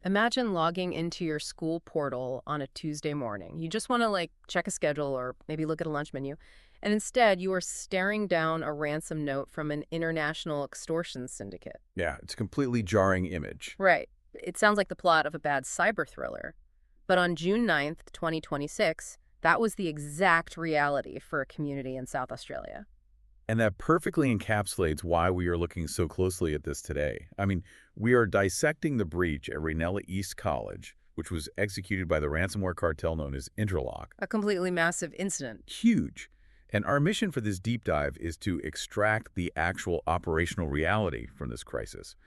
Imagine logging into your school portal on a Tuesday morning. You just want to check a schedule or maybe look at a lunch menu. And instead, you are staring down a ransom note from an international extortion syndicate. Yeah, it's a completely jarring image. Right. It sounds like the plot of a bad cyber thriller. But on June 9th, 2026, that was the exact reality for a community in South Australia. And that perfectly encapsulates why we are looking so closely at this today. I mean, we are dissecting the breach at Reynella East College, which was executed by the ransomware cartel known as Interlock. A completely massive incident. Huge. And our mission for this deep dive is to extract the actual operational reality from this crisis.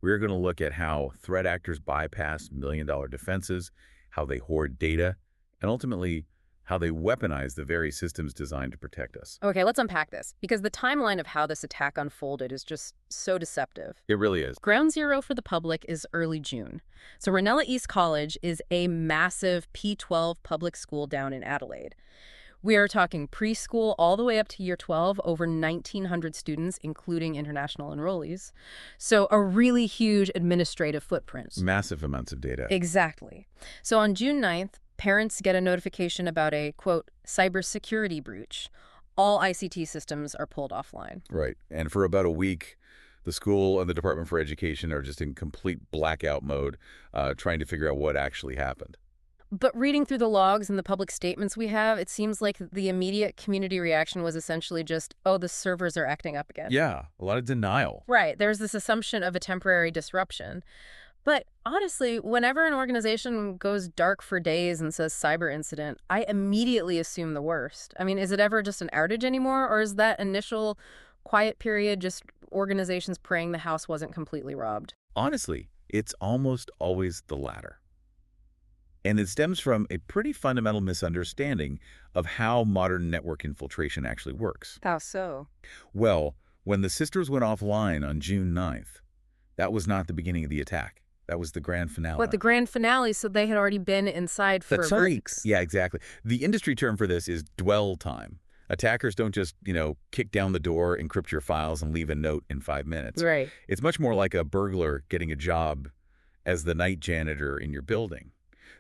We're going to look at how threat actors bypass million-dollar defenses, how they hoard data, and ultimately how they weaponize the very systems designed to protect us. Okay, let's unpack this, because the timeline of how this attack unfolded is just so deceptive. It really is. Ground zero for the public is early June. So Reynella East College is a massive P-12 public school down in Adelaide. We are talking preschool all the way up to year 12, over 1,900 students, including international enrollees. So a really huge administrative footprint. Massive amounts of data. Exactly. So on June 9th, parents get a notification about a, quote, cybersecurity breach. All ICT systems are pulled offline. Right. And for about a week, the school and the Department for Education are just in complete blackout mode, trying to figure out what actually happened. But reading through the logs and the public statements we have, it seems like the immediate community reaction was essentially just, oh, the servers are acting up again. Yeah, a lot of denial. Right. There's this assumption of a temporary disruption. But honestly, whenever an organization goes dark for days and says cyber incident, I immediately assume the worst. I mean, is it ever just an outage anymore? Or is that initial quiet period just organizations praying the house wasn't completely robbed? Honestly, it's almost always the latter. And it stems from a pretty fundamental misunderstanding of how modern network infiltration actually works. How so? Well, when the sisters went offline on June 9th, that was not the beginning of the attack. That was the grand finale. What, the grand finale? So they had already been inside for That's right. weeks. Yeah, exactly. The industry term for this is dwell time. Attackers don't just, kick down the door, encrypt your files, and leave a note in 5 minutes. Right. It's much more like a burglar getting a job as the night janitor in your building.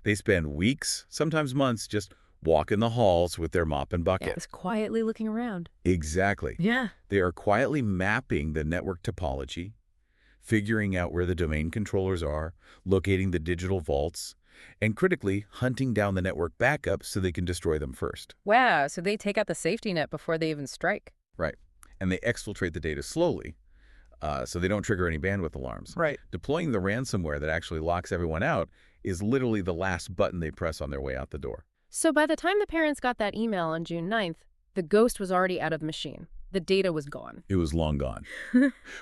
They spend weeks, sometimes months, just walking the halls with their mop and bucket. Yeah, just quietly looking around. Exactly. Yeah. They are quietly mapping the network topology, figuring out where the domain controllers are, locating the digital vaults, and critically hunting down the network backups so they can destroy them first. Wow, so they take out the safety net before they even strike. Right. And they exfiltrate the data slowly, so they don't trigger any bandwidth alarms. Right. Deploying the ransomware that actually locks everyone out is literally the last button they press on their way out the door. So by the time the parents got that email on June 9th, the ghost was already out of the machine. The data was gone. It was long gone.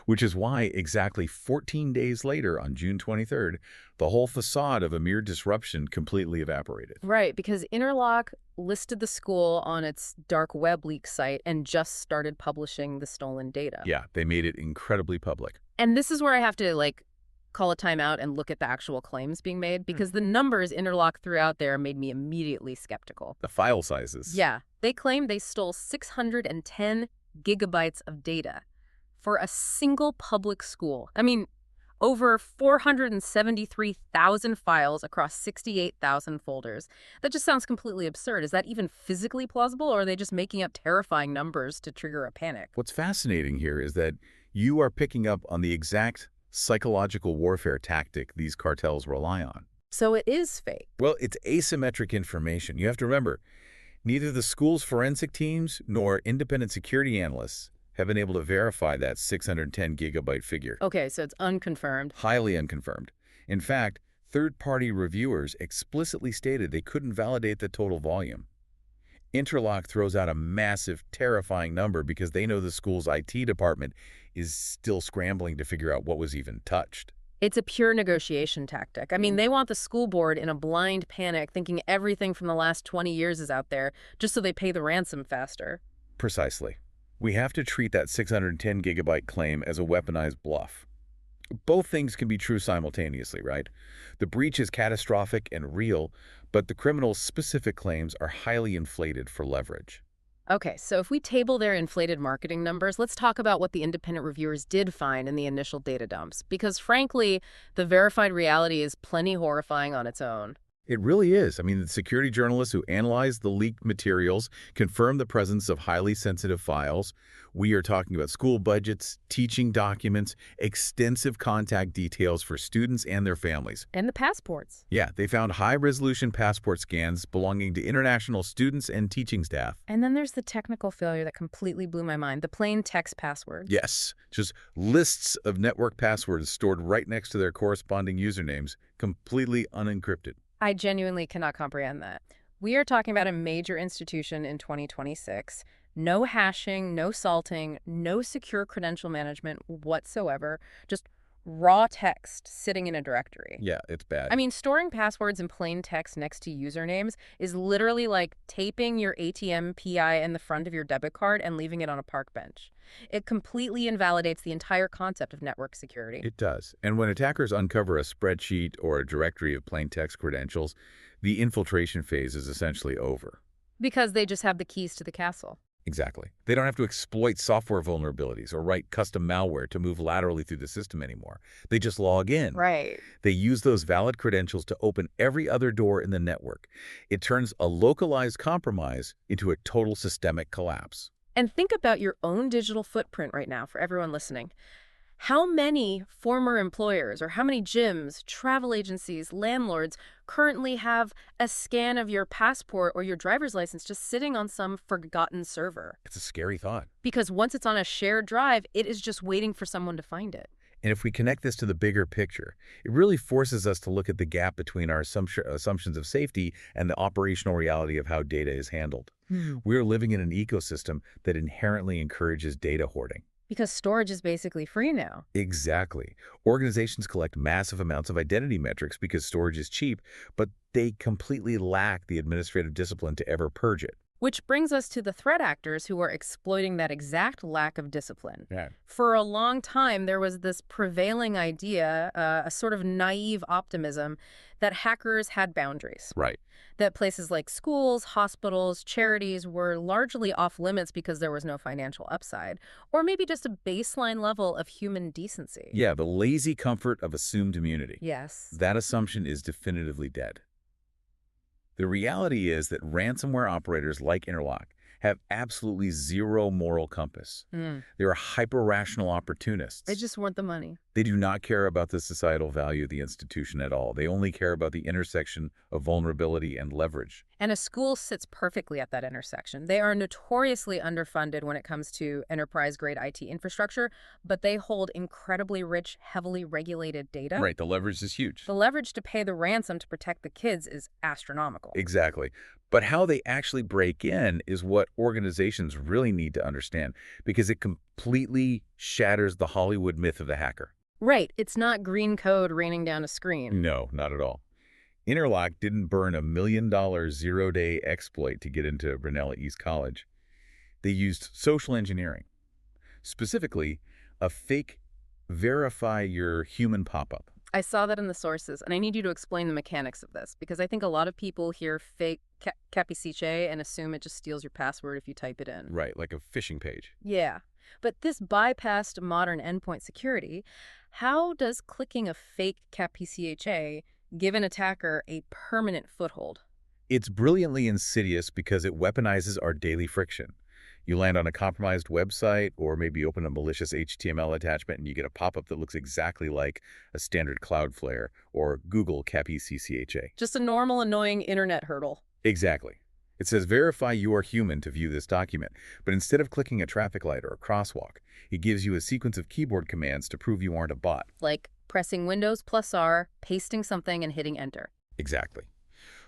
Which is why exactly 14 days later, on June 23rd, the whole facade of a mere disruption completely evaporated. Right, because Interlock listed the school on its dark web leak site and just started publishing the stolen data. Yeah, they made it incredibly public. And this is where I have to, call a timeout and look at the actual claims being made, because the numbers Interlock threw out there made me immediately skeptical. The file sizes. Yeah, they claim they stole 610 gigabytes of data for a single public school. I mean, over 473,000 files across 68,000 folders. That just sounds completely absurd. Is that even physically plausible, or are they just making up terrifying numbers to trigger a panic? What's fascinating here is that you are picking up on the exact psychological warfare tactic these cartels rely on. So it is fake. Well, it's asymmetric information. You have to remember, neither the school's forensic teams nor independent security analysts have been able to verify that 610 gigabyte figure. Okay, so it's unconfirmed. Highly unconfirmed. In fact, third-party reviewers explicitly stated they couldn't validate the total volume. Interlock throws out a massive, terrifying number because they know the school's IT department is still scrambling to figure out what was even touched. It's a pure negotiation tactic. I mean, they want the school board in a blind panic, thinking everything from the last 20 years is out there, just so they pay the ransom faster. Precisely. We have to treat that 610 gigabyte claim as a weaponized bluff. Both things can be true simultaneously, right? The breach is catastrophic and real, but the criminal's specific claims are highly inflated for leverage. Okay, so if we table their inflated marketing numbers, let's talk about what the independent reviewers did find in the initial data dumps. Because frankly, the verified reality is plenty horrifying on its own. It really is. I mean, the security journalists who analyzed the leaked materials confirmed the presence of highly sensitive files. We are talking about school budgets, teaching documents, extensive contact details for students and their families. And the passports. Yeah, they found high-resolution passport scans belonging to international students and teaching staff. And then there's the technical failure that completely blew my mind, the plain text passwords. Yes, just lists of network passwords stored right next to their corresponding usernames, completely unencrypted. I genuinely cannot comprehend that. We are talking about a major institution in 2026. No hashing, no salting, no secure credential management whatsoever. Just raw text sitting in a directory. Yeah, it's bad. I mean, storing passwords in plain text next to usernames is literally like taping your ATM PI in the front of your debit card and leaving it on a park bench. It completely invalidates the entire concept of network security. It does. And when attackers uncover a spreadsheet or a directory of plain text credentials, the infiltration phase is essentially over. Because they just have the keys to the castle. Exactly. They don't have to exploit software vulnerabilities or write custom malware to move laterally through the system anymore. They just log in. Right. They use those valid credentials to open every other door in the network. It turns a localized compromise into a total systemic collapse. And think about your own digital footprint right now for everyone listening. How many former employers or how many gyms, travel agencies, landlords currently have a scan of your passport or your driver's license just sitting on some forgotten server? It's a scary thought. Because once it's on a shared drive, it is just waiting for someone to find it. And if we connect this to the bigger picture, it really forces us to look at the gap between our assumptions of safety and the operational reality of how data is handled. We're living in an ecosystem that inherently encourages data hoarding. Because storage is basically free now. Exactly. Organizations collect massive amounts of identity metrics because storage is cheap, but they completely lack the administrative discipline to ever purge it. Which brings us to the threat actors who are exploiting that exact lack of discipline. Yeah. For a long time, there was this prevailing idea, a sort of naive optimism, that hackers had boundaries. Right. That places like schools, hospitals, charities were largely off limits because there was no financial upside, or maybe just a baseline level of human decency. Yeah, the lazy comfort of assumed immunity. Yes. That assumption is definitively dead. The reality is that ransomware operators like Interlock have absolutely zero moral compass. They're hyper-rational opportunists. They just want the money. They do not care about the societal value of the institution at all. They only care about the intersection of vulnerability and leverage. And a school sits perfectly at that intersection. They are notoriously underfunded when it comes to enterprise-grade IT infrastructure, but they hold incredibly rich, heavily regulated data. Right, the leverage is huge. The leverage to pay the ransom to protect the kids is astronomical. Exactly. But how they actually break in is what organizations really need to understand, because it completely shatters the Hollywood myth of the hacker. Right. It's not green code raining down a screen. No, not at all. Interlock didn't burn $1 million zero-day exploit to get into Reynella East College. They used social engineering, specifically a fake verify your human pop-up. I saw that in the sources, and I need you to explain the mechanics of this, because I think a lot of people hear fake capice and assume it just steals your password if you type it in. Right, like a phishing page. Yeah. But this bypassed modern endpoint security. How does clicking a fake capice give an attacker a permanent foothold? It's brilliantly insidious because it weaponizes our daily friction. You land on a compromised website or maybe open a malicious HTML attachment and you get a pop-up that looks exactly like a standard Cloudflare or Google capice. Just a normal, annoying internet hurdle. Exactly. It says verify you are human to view this document, but instead of clicking a traffic light or a crosswalk, it gives you a sequence of keyboard commands to prove you aren't a bot. Like pressing Windows+R, pasting something, and hitting enter. Exactly.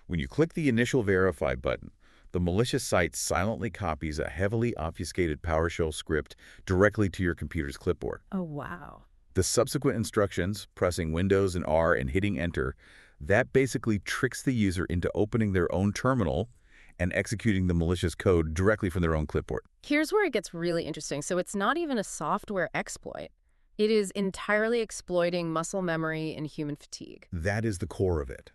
When you click the initial verify button, the malicious site silently copies a heavily obfuscated PowerShell script directly to your computer's clipboard. Oh, wow. The subsequent instructions, pressing Windows and R and hitting enter, that basically tricks the user into opening their own terminal and executing the malicious code directly from their own clipboard. Here's where it gets really interesting. So it's not even a software exploit. It is entirely exploiting muscle memory and human fatigue. That is the core of it.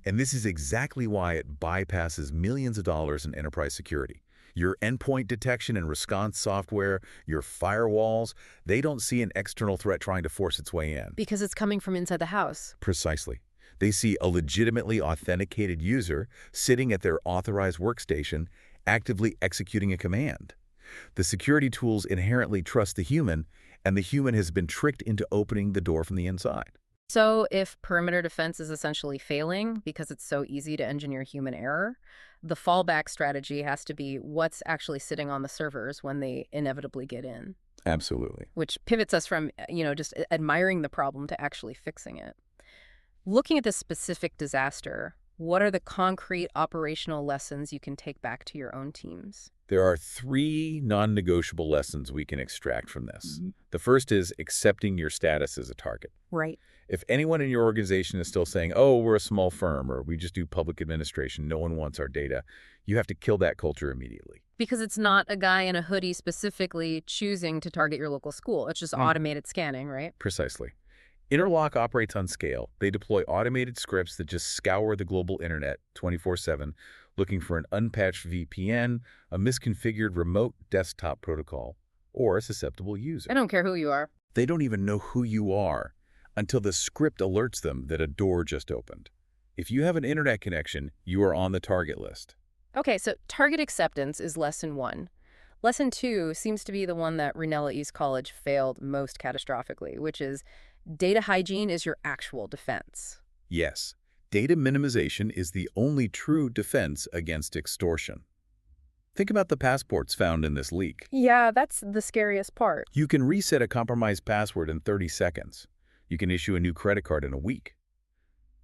And this is exactly why it bypasses millions of dollars in enterprise security. Your endpoint detection and response software, your firewalls, they don't see an external threat trying to force its way in. Because it's coming from inside the house. Precisely. They see a legitimately authenticated user sitting at their authorized workstation, actively executing a command. The security tools inherently trust the human, and the human has been tricked into opening the door from the inside. So if perimeter defense is essentially failing because it's so easy to engineer human error, the fallback strategy has to be what's actually sitting on the servers when they inevitably get in, Absolutely. which pivots us from, just admiring the problem to actually fixing it. Looking at this specific disaster, what are the concrete operational lessons you can take back to your own teams? There are three non-negotiable lessons we can extract from this. The first is accepting your status as a target. Right. If anyone in your organization is still saying, oh, we're a small firm or we just do public administration, no one wants our data, you have to kill that culture immediately. Because it's not a guy in a hoodie specifically choosing to target your local school. It's just automated scanning, right? Precisely. Interlock operates on scale. They deploy automated scripts that just scour the global internet 24/7, looking for an unpatched VPN, a misconfigured remote desktop protocol, or a susceptible user. I don't care who you are. They don't even know who you are until the script alerts them that a door just opened. If you have an internet connection, you are on the target list. Okay, so target acceptance is lesson 1. Lesson 2 seems to be the one that Reynella East College failed most catastrophically, which is data hygiene is your actual defense. Yes, data minimization is the only true defense against extortion. Think about the passports found in this leak. Yeah, that's the scariest part. You can reset a compromised password in 30 seconds. You can issue a new credit card in a week.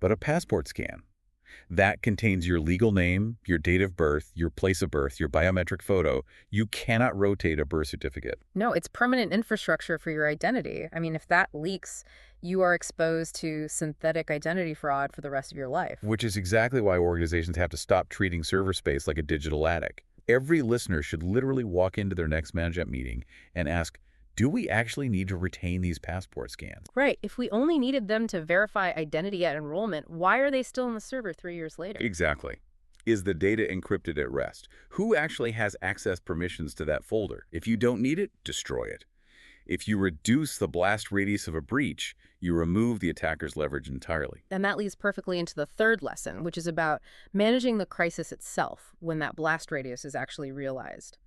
But a passport scan, that contains your legal name, your date of birth, your place of birth, your biometric photo. You cannot rotate a birth certificate. No, it's permanent infrastructure for your identity. I mean, if that leaks, you are exposed to synthetic identity fraud for the rest of your life. Which is exactly why organizations have to stop treating server space like a digital attic. Every listener should literally walk into their next management meeting and ask, do we actually need to retain these passport scans? Right. If we only needed them to verify identity at enrollment, why are they still in the server 3 years later? Exactly. Is the data encrypted at rest? Who actually has access permissions to that folder? If you don't need it, destroy it. If you reduce the blast radius of a breach, you remove the attacker's leverage entirely. And that leads perfectly into the third lesson, which is about managing the crisis itself when that blast radius is actually realized.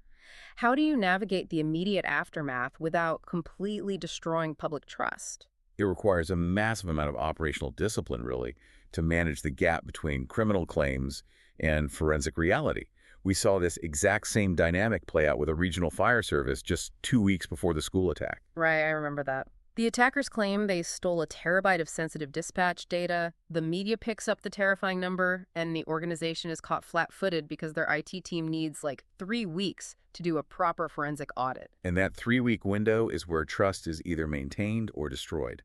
How do you navigate the immediate aftermath without completely destroying public trust? It requires a massive amount of operational discipline, really, to manage the gap between criminal claims and forensic reality. We saw this exact same dynamic play out with a regional fire service just 2 weeks before the school attack. Right, I remember that. The attackers claim they stole a terabyte of sensitive dispatch data, the media picks up the terrifying number, and the organization is caught flat-footed because their IT team needs like 3 weeks to do a proper forensic audit. And that 3-week window is where trust is either maintained or destroyed.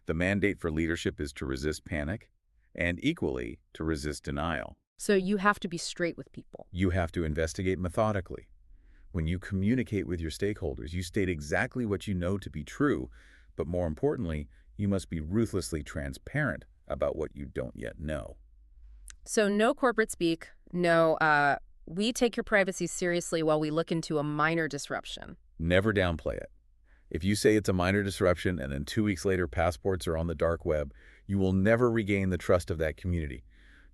The mandate for leadership is to resist panic and equally to resist denial. So you have to be straight with people. You have to investigate methodically. When you communicate with your stakeholders, you state exactly what you know to be true, but more importantly, you must be ruthlessly transparent about what you don't yet know. So no corporate speak, no, we take your privacy seriously while we look into a minor disruption. Never downplay it. If you say it's a minor disruption and then 2 weeks later passports are on the dark web, you will never regain the trust of that community.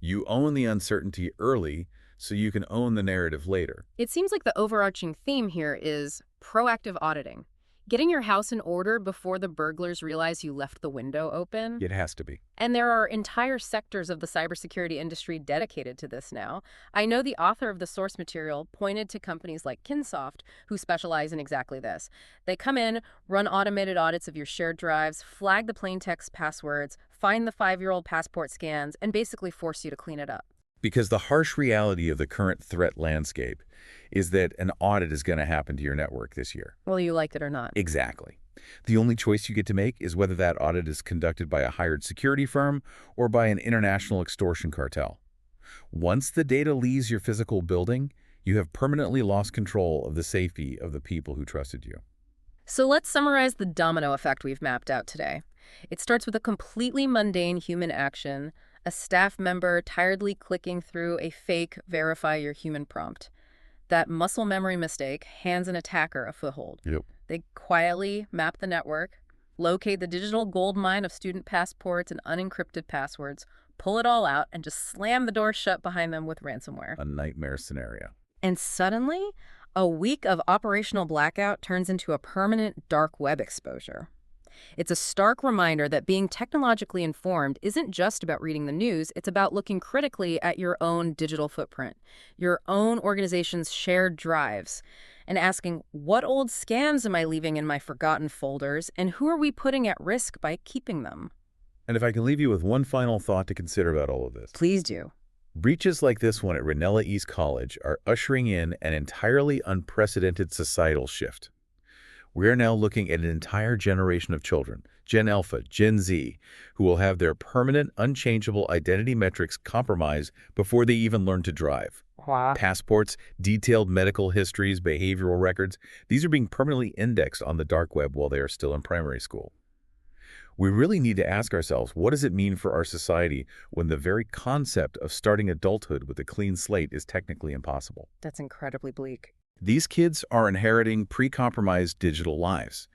You own the uncertainty early so you can own the narrative later. It seems like the overarching theme here is proactive auditing. Getting your house in order before the burglars realize you left the window open. It has to be. And there are entire sectors of the cybersecurity industry dedicated to this now. I know the author of the source material pointed to companies like Kinsoft, who specialize in exactly this. They come in, run automated audits of your shared drives, flag the plain text passwords, find the 5-year-old passport scans, and basically force you to clean it up. Because the harsh reality of the current threat landscape is that an audit is going to happen to your network this year. Whether you liked it or not. Exactly. The only choice you get to make is whether that audit is conducted by a hired security firm or by an international extortion cartel. Once the data leaves your physical building, you have permanently lost control of the safety of the people who trusted you. So let's summarize the domino effect we've mapped out today. It starts with a completely mundane human action, a staff member tiredly clicking through a fake verify your human prompt. That muscle memory mistake hands an attacker a foothold. Yep. They quietly map the network, locate the digital gold mine of student passports and unencrypted passwords, pull it all out, and just slam the door shut behind them with ransomware. A nightmare scenario. And suddenly, a week of operational blackout turns into a permanent dark web exposure. It's a stark reminder that being technologically informed isn't just about reading the news, it's about looking critically at your own digital footprint, your own organization's shared drives, and asking, what old scams am I leaving in my forgotten folders, and who are we putting at risk by keeping them? And if I can leave you with one final thought to consider about all of this. Please do. Breaches like this one at Reynella East College are ushering in an entirely unprecedented societal shift. We are now looking at an entire generation of children, Gen Alpha, Gen Z, who will have their permanent, unchangeable identity metrics compromised before they even learn to drive. Wow. Passports, detailed medical histories, behavioral records, these are being permanently indexed on the dark web while they are still in primary school. We really need to ask ourselves, what does it mean for our society when the very concept of starting adulthood with a clean slate is technically impossible? That's incredibly bleak. These kids are inheriting pre-compromised digital lives,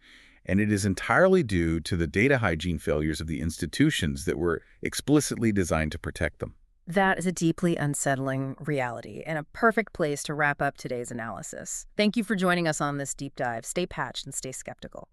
and it is entirely due to the data hygiene failures of the institutions that were explicitly designed to protect them. That is a deeply unsettling reality and a perfect place to wrap up today's analysis. Thank you for joining us on this deep dive. Stay patched and stay skeptical.